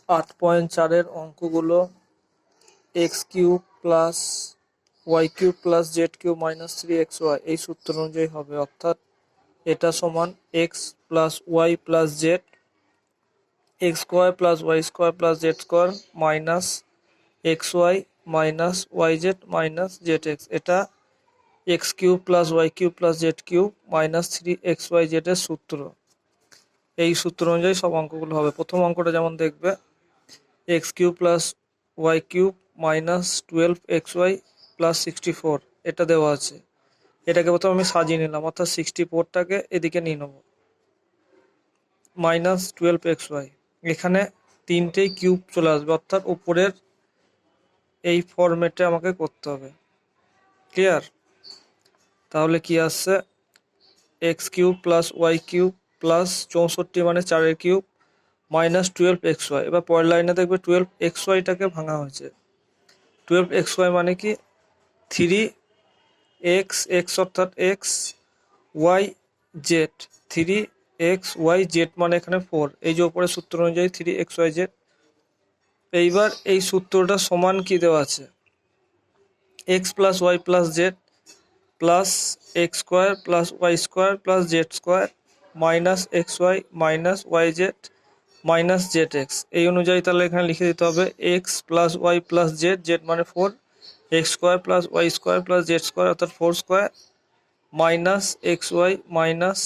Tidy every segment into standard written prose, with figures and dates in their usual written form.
8.4 অঙ্কগুলো x cube plus y cube plus z cube minus 3xy এই সূত্র অনুযায়ী হবে, অর্থাৎ এটা সমান x plus y plus z x square plus y square plus z square minus x y minus y z minus z x. এটা x cube plus y cube plus z cube minus 3xy z এর সূত্র। এই সূত্র অনুযায়ী সব অঙ্কগুলো হবে। প্রথম অঙ্কটা যেমন দেখবে, x cube plus y cube minus 12xy plus 64 এটা দেওয়া আছে। এটাকে প্রথমে আমি সাজিয়ে নিলাম, অর্থাৎ 64টাকে এদিকে নিয়ে নেবো, মাইনাস 12xy। এখানে তিনটেই কিউব চলে আসবে, অর্থাৎ উপরের এই ফরম্যাটে আমাকে করতে হবে। ক্লিয়ার? তাহলে কি আসছে, x cube plus y cube plus 64 মানে 4 কিউব মাইনাস 12xy। এবার পরের লাইনে দেখবে 12xyটাকে ভাঙা হয়েছে। 12xy মানে কি 3x অর্থাৎ এক্স ওয়াই জেড, 3xyz মানে এখানে 4। এই যে উপরে সূত্র অনুযায়ী 3xyz। এইবার এই সূত্রটা সমান কি দেওয়া আছে, x plus y plus z plus x square plus y square plus z square minus x y minus y z minus z x. এই অনুযায়ী তাহলে এখানে লিখে দিতে হবে x plus y plus z, z মানে 4, x square plus y square plus z square অর্থাৎ 4 square minus x y minus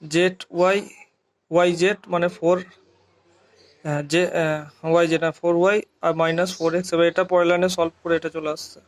z y y z মানে 4 যে ওয়াই জেড 4y আর মাইনাস 4x। এবার এটা পরের লাইনে সলভ করে এটা চলে আসছে।